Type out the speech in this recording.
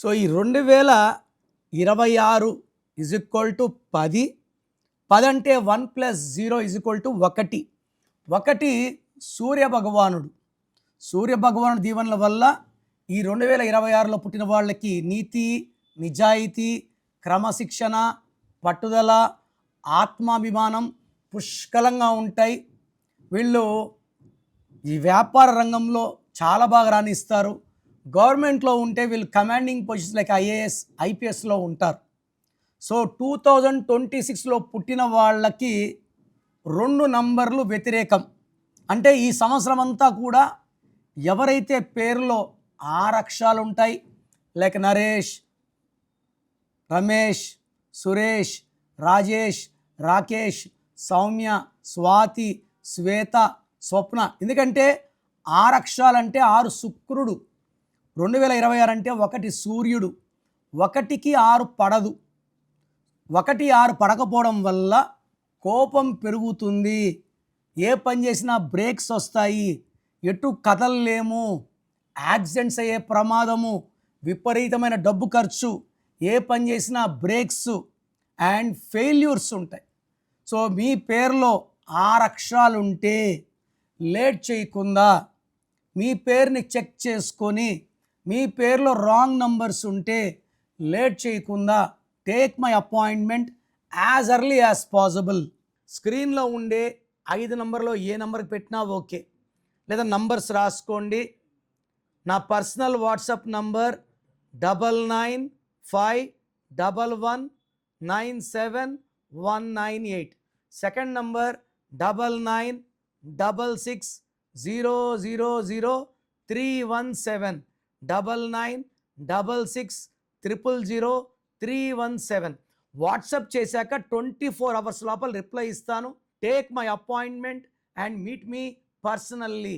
So ఈ 2026 is equal to 10. 10 అంటే 1 + 0 is equal to 1. 1 సూర్యభగవానుడు దీవెనల వల్ల ఈ 2026లో పుట్టిన వాళ్ళకి నీతి, నిజాయితీ, క్రమశిక్షణ, పట్టుదల, ఆత్మాభిమానం పుష్కలంగా ఉంటాయి. వీళ్ళు ఈ వ్యాపార రంగంలో చాలా బాగా రాణిస్తారు. గవర్నమెంట్లో ఉంటే వీళ్ళు కమాండింగ్ పొజిషన్స్ లైక్ ఐఏఎస్, ఐపీఎస్లో ఉంటారు. సో 2026లో పుట్టిన వాళ్ళకి 2 నంబర్లు వ్యతిరేకం. అంటే ఈ సంవత్సరం అంతా కూడా ఎవరైతే పేరులో 6 అక్షరాలు ఉంటాయి, లైక్ నరేష్, రమేష్, సురేష్, రాజేష్, రాకేష్, సౌమ్య, స్వాతి, శ్వేత, స్వప్న. ఎందుకంటే 6 అక్షరాలంటే 6 శుక్రుడు, 2026 అంటే 1 సూర్యుడు, 1కి 6 పడదు. 1, 6 పడకపోవడం వల్ల కోపం పెరుగుతుంది. ఏ పని చేసినా బ్రేక్స్ వస్తాయి, ఎటు కదలలేము, యాక్సిడెంట్స్ అయ్యే ప్రమాదము, విపరీతమైన డబ్బు ఖర్చు, ఏ పని చేసినా బ్రేక్స్ అండ్ ఫెయిల్యూర్స్ ఉంటాయి. సో మీ పేరులో 6 అక్షరాలు ఉంటే లేట్ చేయకుండా మీ పేరుని చెక్ చేసుకొని, మీ పేరులో రాంగ్ నంబర్స్ ఉంటే లేట్ చేయకుండా take my appointment as early as possible. స్క్రీన్లో ఉండే 5 నంబర్లో ఏ నంబర్కి పెట్టినా ఓకే, లేదా నంబర్స్ రాసుకోండి. నా personal WhatsApp number 9951197198. Second number 9966000317, 9966000317. WhatsApp చేశాక 24 అవర్స్ లోపల రిప్లై ఇస్తాను. Take my appointment and meet me personally.